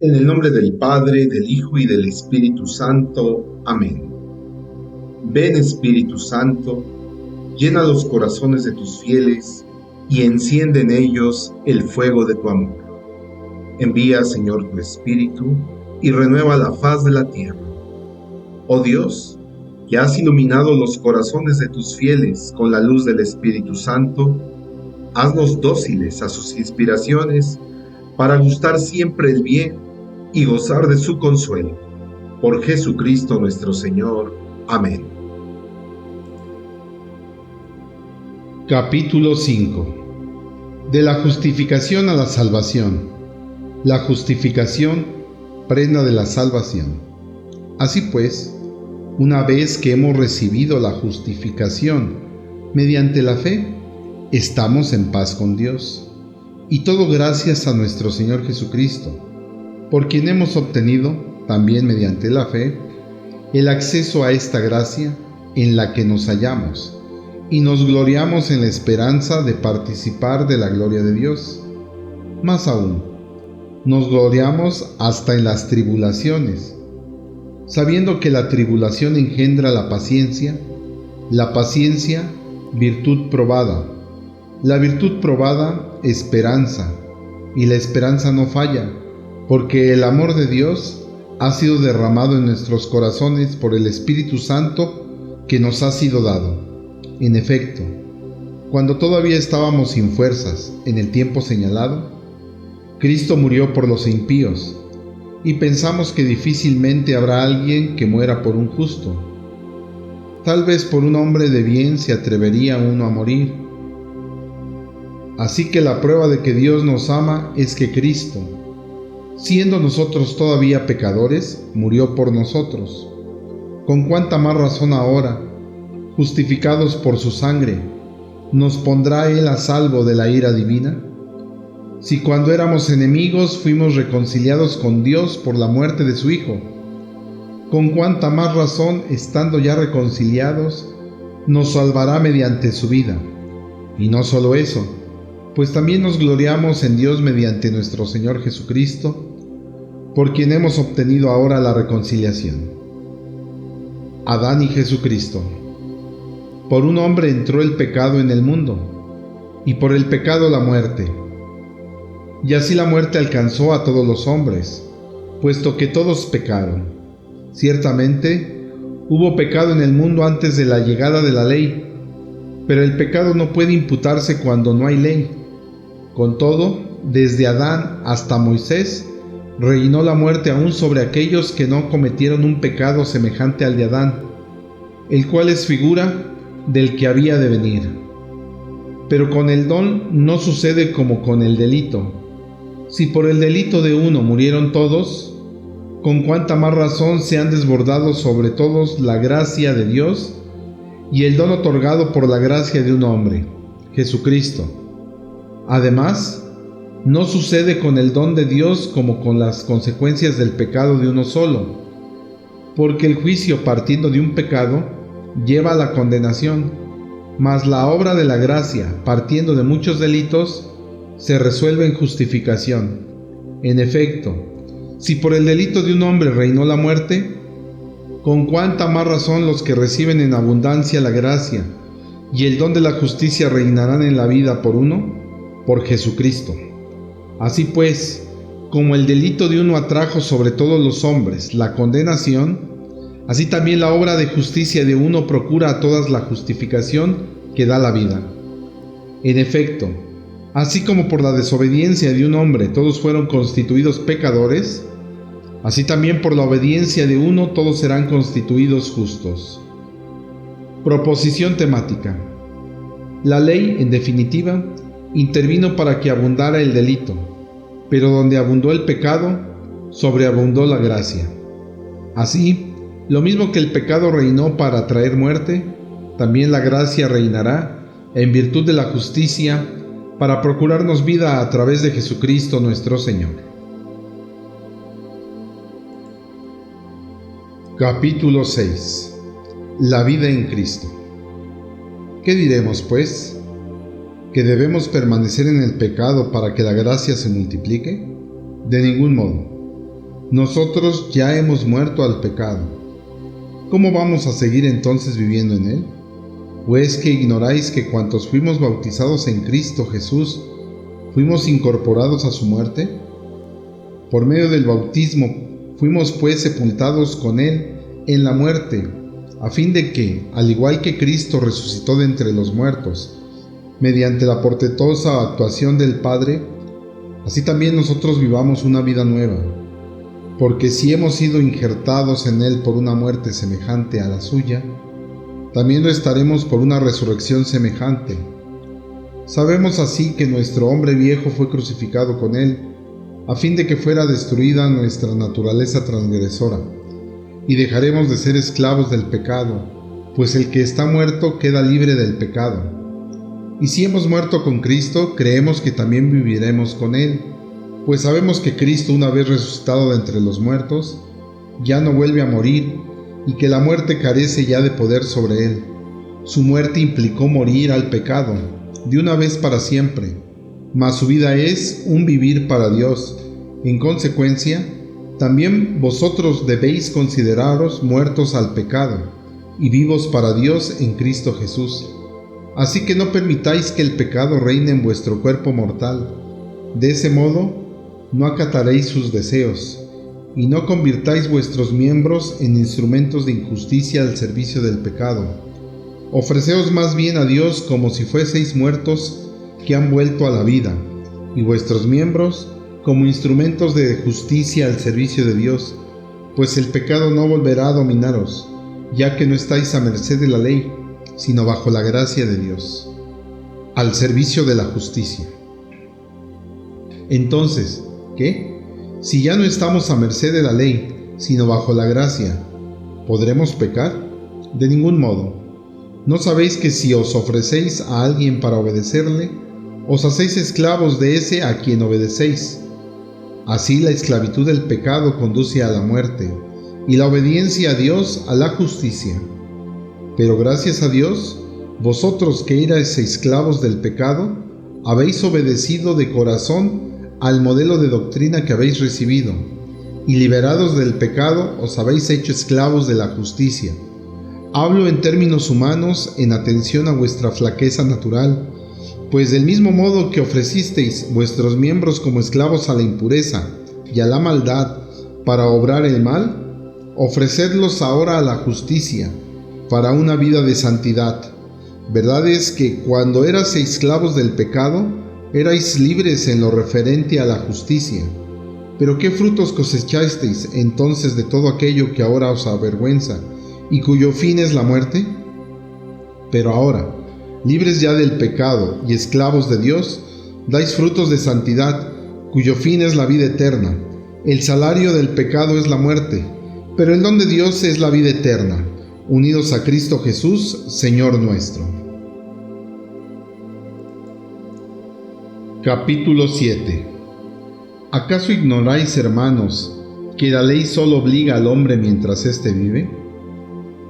En el nombre del Padre, del Hijo y del Espíritu Santo. Amén. Ven, Espíritu Santo, llena los corazones de tus fieles y enciende en ellos el fuego de tu amor. Envía, Señor, tu Espíritu y renueva la faz de la tierra. Oh Dios, que has iluminado los corazones de tus fieles con la luz del Espíritu Santo, haznos dóciles a sus inspiraciones para gustar siempre el bien y gozar de su consuelo. Por Jesucristo nuestro Señor. Amén. Capítulo 5. De la justificación a la salvación. La justificación, prenda de la salvación. Así pues, una vez que hemos recibido la justificación mediante la fe, estamos en paz con Dios. Y todo gracias a nuestro Señor Jesucristo, por quien hemos obtenido, también mediante la fe, el acceso a esta gracia en la que nos hallamos, y nos gloriamos en la esperanza de participar de la gloria de Dios. Más aún, nos gloriamos hasta en las tribulaciones, sabiendo que la tribulación engendra la paciencia, virtud probada, la virtud probada, esperanza, y la esperanza no falla, porque el amor de Dios ha sido derramado en nuestros corazones por el Espíritu Santo que nos ha sido dado. En efecto, cuando todavía estábamos sin fuerzas en el tiempo señalado, Cristo murió por los impíos, y pensamos que difícilmente habrá alguien que muera por un justo. Tal vez por un hombre de bien se atrevería uno a morir. Así que la prueba de que Dios nos ama es que Cristo, siendo nosotros todavía pecadores, murió por nosotros. Con cuánta más razón ahora, justificados por su sangre, ¿nos pondrá Él a salvo de la ira divina? Si cuando éramos enemigos fuimos reconciliados con Dios por la muerte de su Hijo, con cuánta más razón, estando ya reconciliados, nos salvará mediante su vida. Y no solo eso, pues también nos gloriamos en Dios mediante nuestro Señor Jesucristo, por quien hemos obtenido ahora la reconciliación. Adán y Jesucristo. Por un hombre entró el pecado en el mundo, y por el pecado la muerte. Y así la muerte alcanzó a todos los hombres, puesto que todos pecaron. Ciertamente, hubo pecado en el mundo antes de la llegada de la ley, pero el pecado no puede imputarse cuando no hay ley. Con todo, desde Adán hasta Moisés, reinó la muerte aún sobre aquellos que no cometieron un pecado semejante al de Adán, el cual es figura del que había de venir. Pero con el don no sucede como con el delito. Si por el delito de uno murieron todos, con cuánta más razón se han desbordado sobre todos la gracia de Dios y el don otorgado por la gracia de un hombre, Jesucristo. Además, no sucede con el don de Dios como con las consecuencias del pecado de uno solo, porque el juicio partiendo de un pecado lleva a la condenación, mas la obra de la gracia partiendo de muchos delitos se resuelve en justificación. En efecto, si por el delito de un hombre reinó la muerte, con cuánta más razón los que reciben en abundancia la gracia y el don de la justicia reinarán en la vida por uno, por Jesucristo. Así pues, como el delito de uno atrajo sobre todos los hombres la condenación, así también la obra de justicia de uno procura a todas la justificación que da la vida. En efecto, así como por la desobediencia de un hombre todos fueron constituidos pecadores, así también por la obediencia de uno todos serán constituidos justos. Proposición temática. La ley, en definitiva, intervino para que abundara el delito, pero donde abundó el pecado, sobreabundó la gracia. Así, lo mismo que el pecado reinó para traer muerte, también la gracia reinará, en virtud de la justicia, para procurarnos vida a través de Jesucristo nuestro Señor. Capítulo 6. La vida en Cristo. ¿Qué diremos, pues? ¿Que debemos permanecer en el pecado para que la gracia se multiplique? De ningún modo. Nosotros ya hemos muerto al pecado. ¿Cómo vamos a seguir entonces viviendo en él? ¿O es que ignoráis que cuantos fuimos bautizados en Cristo Jesús, fuimos incorporados a su muerte? Por medio del bautismo fuimos pues sepultados con él en la muerte, a fin de que, al igual que Cristo resucitó de entre los muertos, mediante la portentosa actuación del Padre, así también nosotros vivamos una vida nueva. Porque si hemos sido injertados en él por una muerte semejante a la suya, también lo estaremos por una resurrección semejante. Sabemos así que nuestro hombre viejo fue crucificado con él, a fin de que fuera destruida nuestra naturaleza transgresora, y dejaremos de ser esclavos del pecado, pues el que está muerto queda libre del pecado. Y si hemos muerto con Cristo, creemos que también viviremos con él, pues sabemos que Cristo, una vez resucitado de entre los muertos, ya no vuelve a morir, y que la muerte carece ya de poder sobre él. Su muerte implicó morir al pecado, de una vez para siempre, mas su vida es un vivir para Dios. En consecuencia, también vosotros debéis consideraros muertos al pecado, y vivos para Dios en Cristo Jesús. Así que no permitáis que el pecado reine en vuestro cuerpo mortal. De ese modo, no acataréis sus deseos, y no convirtáis vuestros miembros en instrumentos de injusticia al servicio del pecado. Ofreceos más bien a Dios como si fueseis muertos que han vuelto a la vida, y vuestros miembros como instrumentos de justicia al servicio de Dios, pues el pecado no volverá a dominaros, ya que no estáis a merced de la ley, sino bajo la gracia de Dios, al servicio de la justicia. Entonces, ¿qué? Si ya no estamos a merced de la ley, sino bajo la gracia, ¿podremos pecar? De ningún modo. ¿No sabéis que si os ofrecéis a alguien para obedecerle, os hacéis esclavos de ese a quien obedecéis? Así la esclavitud del pecado conduce a la muerte, y la obediencia a Dios a la justicia. Pero gracias a Dios, vosotros que erais esclavos del pecado, habéis obedecido de corazón al modelo de doctrina que habéis recibido, y liberados del pecado os habéis hecho esclavos de la justicia. Hablo en términos humanos en atención a vuestra flaqueza natural, pues del mismo modo que ofrecisteis vuestros miembros como esclavos a la impureza y a la maldad para obrar el mal, ofrecedlos ahora a la justicia, para una vida de santidad. Verdad es que cuando erais esclavos del pecado, erais libres en lo referente a la justicia. Pero ¿qué frutos cosechasteis entonces de todo aquello que ahora os avergüenza y cuyo fin es la muerte? Pero ahora, libres ya del pecado y esclavos de Dios, dais frutos de santidad, cuyo fin es la vida eterna. El salario del pecado es la muerte, pero el don de Dios es la vida eterna, unidos a Cristo Jesús, Señor nuestro. Capítulo 7. ¿Acaso ignoráis, hermanos, que la ley solo obliga al hombre mientras éste vive?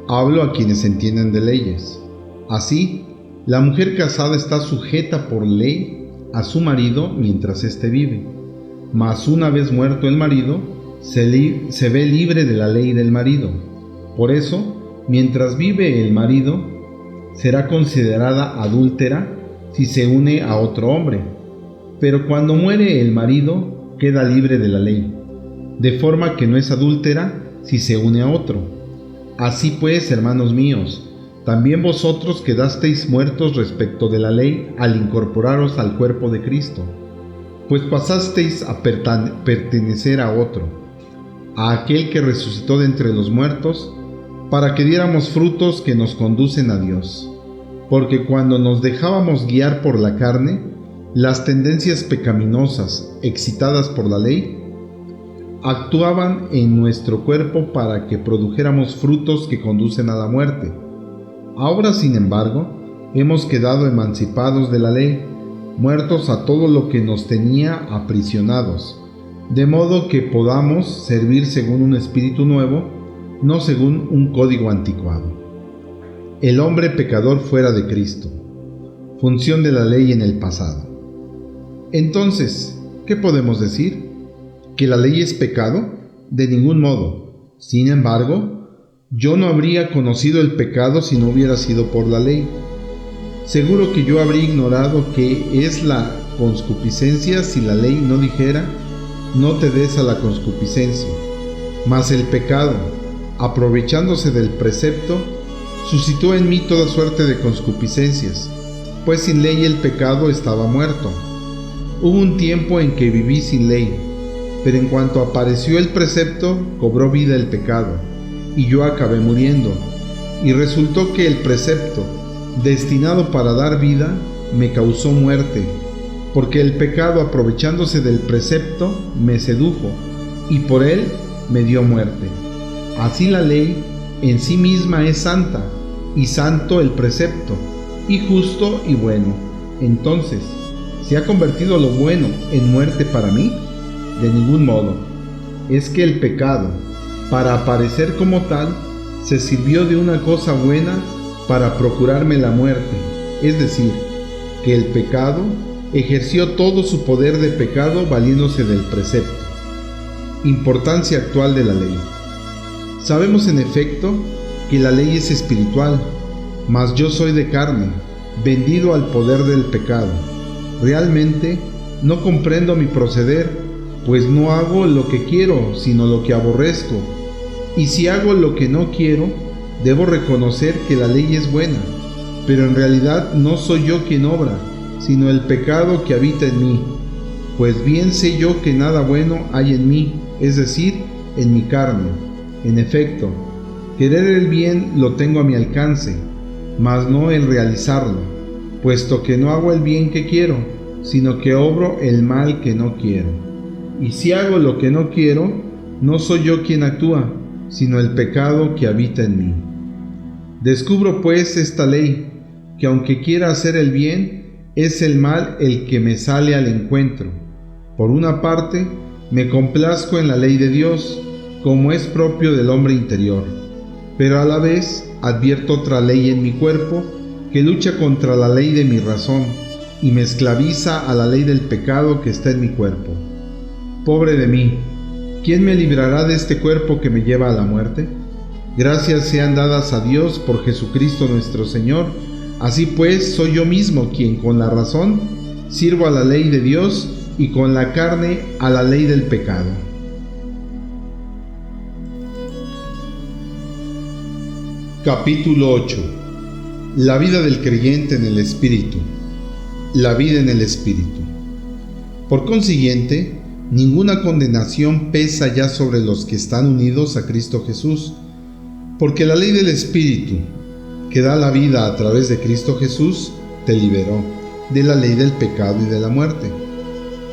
Hablo a quienes entienden de leyes. Así, la mujer casada está sujeta por ley a su marido mientras éste vive, mas una vez muerto el marido, se ve libre de la ley del marido. Por eso, mientras vive el marido, será considerada adúltera si se une a otro hombre. Pero cuando muere el marido, queda libre de la ley, de forma que no es adúltera si se une a otro. Así pues, hermanos míos, también vosotros quedasteis muertos respecto de la ley al incorporaros al cuerpo de Cristo, pues pasasteis a pertenecer a otro, a aquel que resucitó de entre los muertos, para que diéramos frutos que nos conducen a Dios. Porque cuando nos dejábamos guiar por la carne, las tendencias pecaminosas, excitadas por la ley, actuaban en nuestro cuerpo para que produjéramos frutos que conducen a la muerte. Ahora, sin embargo, hemos quedado emancipados de la ley, muertos a todo lo que nos tenía aprisionados, de modo que podamos servir según un espíritu nuevo, no según un código anticuado. El hombre pecador fuera de Cristo. Función de la ley en el pasado. Entonces, ¿qué podemos decir? ¿Que la ley es pecado? De ningún modo. Sin embargo, yo no habría conocido el pecado si no hubiera sido por la ley. Seguro que yo habría ignorado qué es la concupiscencia si la ley no dijera: no te des a la concupiscencia. Mas el pecado, aprovechándose del precepto, suscitó en mí toda suerte de concupiscencias, pues sin ley el pecado estaba muerto. Hubo un tiempo en que viví sin ley, pero en cuanto apareció el precepto, cobró vida el pecado, y yo acabé muriendo. Y resultó que el precepto, destinado para dar vida, me causó muerte, porque el pecado, aprovechándose del precepto, me sedujo, y por él me dio muerte. Así la ley en sí misma es santa, y santo el precepto, y justo y bueno. Entonces, ¿se ha convertido lo bueno en muerte para mí? De ningún modo. Es que el pecado, para aparecer como tal, se sirvió de una cosa buena para procurarme la muerte, es decir, que el pecado ejerció todo su poder de pecado valiéndose del precepto. Importancia actual de la ley. Sabemos en efecto que la ley es espiritual, mas yo soy de carne, vendido al poder del pecado. Realmente no comprendo mi proceder, pues no hago lo que quiero, sino lo que aborrezco. Y si hago lo que no quiero, debo reconocer que la ley es buena, pero en realidad no soy yo quien obra, sino el pecado que habita en mí. Pues bien sé yo que nada bueno hay en mí, es decir, en mi carne. En efecto, querer el bien lo tengo a mi alcance, mas no el realizarlo, puesto que no hago el bien que quiero, sino que obro el mal que no quiero. Y si hago lo que no quiero, no soy yo quien actúa, sino el pecado que habita en mí. Descubro pues esta ley, que aunque quiera hacer el bien, es el mal el que me sale al encuentro. Por una parte, me complazco en la ley de Dios, como es propio del hombre interior, pero a la vez advierto otra ley en mi cuerpo que lucha contra la ley de mi razón y me esclaviza a la ley del pecado que está en mi cuerpo. Pobre de mí, ¿quién me librará de este cuerpo que me lleva a la muerte? Gracias sean dadas a Dios por Jesucristo nuestro Señor. Así pues, soy yo mismo quien con la razón sirvo a la ley de Dios y con la carne a la ley del pecado. Capítulo 8. La vida del creyente en el Espíritu. La vida en el Espíritu. Por consiguiente, ninguna condenación pesa ya sobre los que están unidos a Cristo Jesús, porque la ley del Espíritu, que da la vida a través de Cristo Jesús, te liberó de la ley del pecado y de la muerte.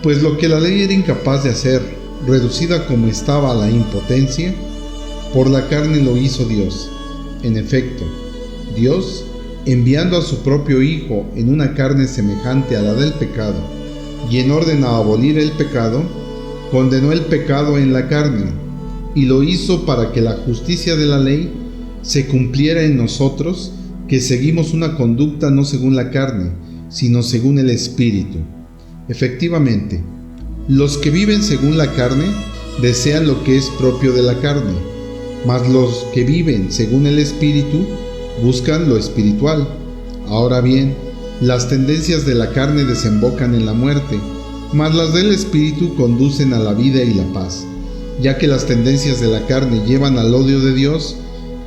Pues lo que la ley era incapaz de hacer, reducida como estaba a la impotencia, por la carne lo hizo Dios. En efecto, Dios, enviando a su propio Hijo en una carne semejante a la del pecado, y en orden a abolir el pecado, condenó el pecado en la carne, y lo hizo para que la justicia de la ley se cumpliera en nosotros, que seguimos una conducta no según la carne, sino según el Espíritu. Efectivamente, los que viven según la carne desean lo que es propio de la carne, mas los que viven según el Espíritu buscan lo espiritual. Ahora bien, las tendencias de la carne desembocan en la muerte, mas las del Espíritu conducen a la vida y la paz, ya que las tendencias de la carne llevan al odio de Dios,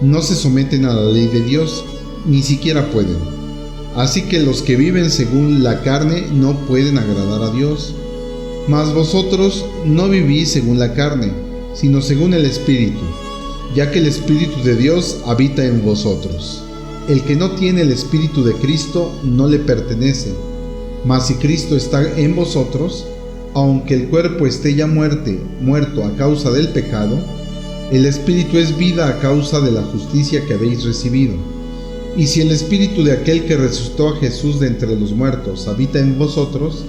no se someten a la ley de Dios, ni siquiera pueden. Así que los que viven según la carne no pueden agradar a Dios. Mas vosotros no vivís según la carne, sino según el Espíritu, ya que el Espíritu de Dios habita en vosotros. El que no tiene el Espíritu de Cristo no le pertenece. Mas si Cristo está en vosotros, aunque el cuerpo esté ya muerto a causa del pecado, el Espíritu es vida a causa de la justicia que habéis recibido. Y si el Espíritu de aquel que resucitó a Jesús de entre los muertos habita en vosotros,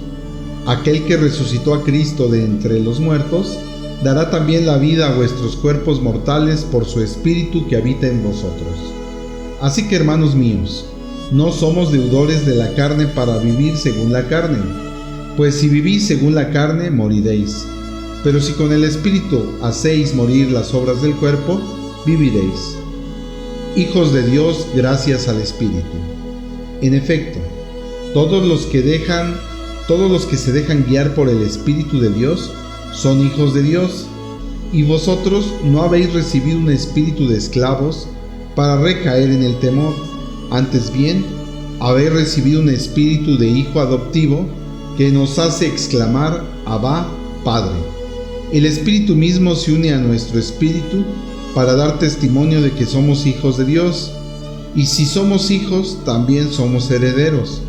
aquel que resucitó a Cristo de entre los muertos dará también la vida a vuestros cuerpos mortales por su Espíritu que habita en vosotros. Así que, hermanos míos, no somos deudores de la carne para vivir según la carne, pues si vivís según la carne, moriréis. Pero si con el Espíritu hacéis morir las obras del cuerpo, viviréis. Hijos de Dios gracias al Espíritu. En efecto, todos los que se dejan guiar por el Espíritu de Dios son hijos de Dios. Y vosotros no habéis recibido un espíritu de esclavos para recaer en el temor. Antes bien, habéis recibido un espíritu de hijo adoptivo que nos hace exclamar: Abba, Padre. El Espíritu mismo se une a nuestro espíritu para dar testimonio de que somos hijos de Dios. Y si somos hijos, también somos herederos,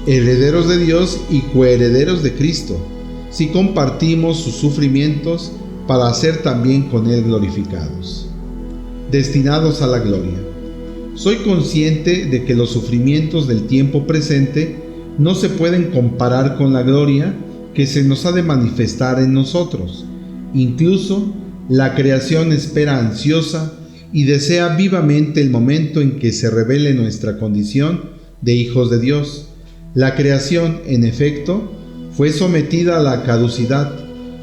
herederos de Dios y coherederos de Cristo, si compartimos sus sufrimientos para ser también con Él glorificados. Destinados a la gloria. Soy consciente de que los sufrimientos del tiempo presente no se pueden comparar con la gloria que se nos ha de manifestar en nosotros. Incluso la creación espera ansiosa y desea vivamente el momento en que se revele nuestra condición de hijos de Dios. La creación, en efecto, fue sometida a la caducidad,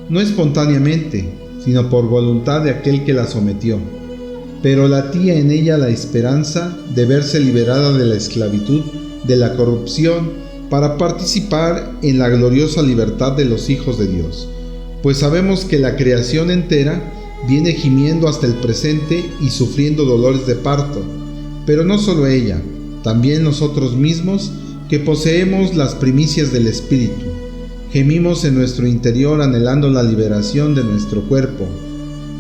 no espontáneamente, sino por voluntad de aquel que la sometió, pero latía en ella la esperanza de verse liberada de la esclavitud, de la corrupción, para participar en la gloriosa libertad de los hijos de Dios, pues sabemos que la creación entera viene gimiendo hasta el presente y sufriendo dolores de parto, pero no solo ella, también nosotros mismos, que poseemos las primicias del Espíritu, gemimos en nuestro interior anhelando la liberación de nuestro cuerpo,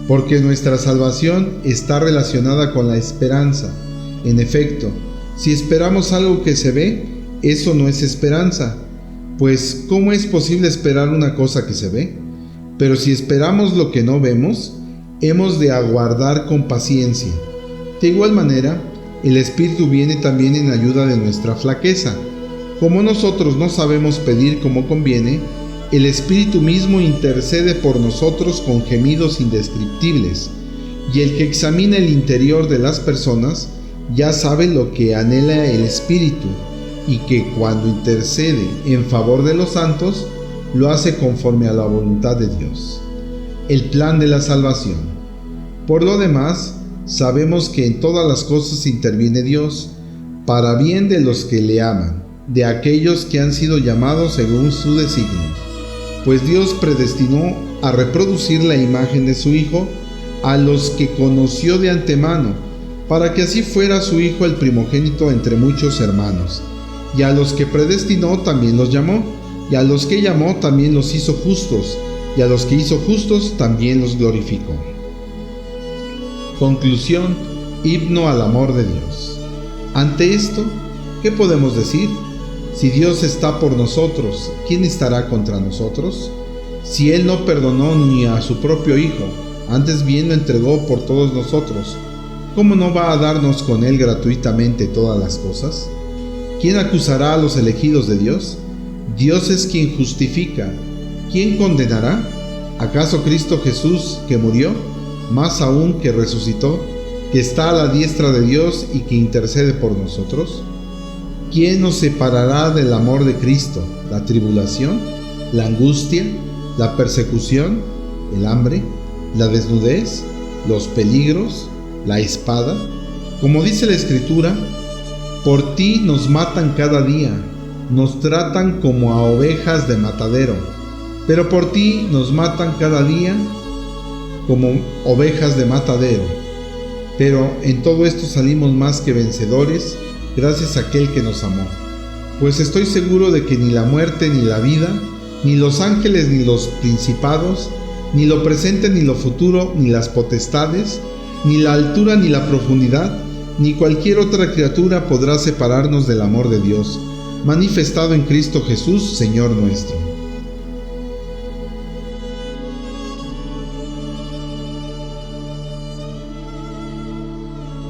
porque nuestra salvación está relacionada con la esperanza. En efecto, si esperamos algo que se ve, eso no es esperanza, pues ¿cómo es posible esperar una cosa que se ve? Pero si esperamos lo que no vemos, hemos de aguardar con paciencia. De igual manera, el Espíritu viene también en ayuda de nuestra flaqueza. Como nosotros no sabemos pedir como conviene, el Espíritu mismo intercede por nosotros con gemidos indescriptibles, y el que examina el interior de las personas ya sabe lo que anhela el Espíritu, y que cuando intercede en favor de los santos, lo hace conforme a la voluntad de Dios. El plan de la salvación. Por lo demás, sabemos que en todas las cosas interviene Dios, para bien de los que le aman, de aquellos que han sido llamados según su designio. Pues Dios predestinó a reproducir la imagen de su Hijo a los que conoció de antemano, para que así fuera su Hijo el primogénito entre muchos hermanos. Y a los que predestinó también los llamó, y a los que llamó también los hizo justos, y a los que hizo justos también los glorificó. Conclusión: himno al amor de Dios. Ante esto, ¿qué podemos decir? Si Dios está por nosotros, ¿quién estará contra nosotros? Si Él no perdonó ni a su propio Hijo, antes bien lo entregó por todos nosotros, ¿cómo no va a darnos con Él gratuitamente todas las cosas? ¿Quién acusará a los elegidos de Dios? Dios es quien justifica. ¿Quién condenará? ¿Acaso Cristo Jesús, que murió, más aún que resucitó, que está a la diestra de Dios y que intercede por nosotros? ¿Quién nos separará del amor de Cristo? ¿La tribulación? ¿La angustia? ¿La persecución? ¿El hambre? ¿La desnudez? ¿Los peligros? ¿La espada? Como dice la Escritura, por ti nos matan cada día, nos tratan como a ovejas de matadero, pero por ti nos matan cada día como ovejas de matadero. Pero en todo esto salimos más que vencedores, gracias a aquel que nos amó. Pues estoy seguro de que ni la muerte ni la vida, ni los ángeles ni los principados, ni lo presente ni lo futuro, ni las potestades, ni la altura ni la profundidad, ni cualquier otra criatura podrá separarnos del amor de Dios, manifestado en Cristo Jesús, Señor nuestro.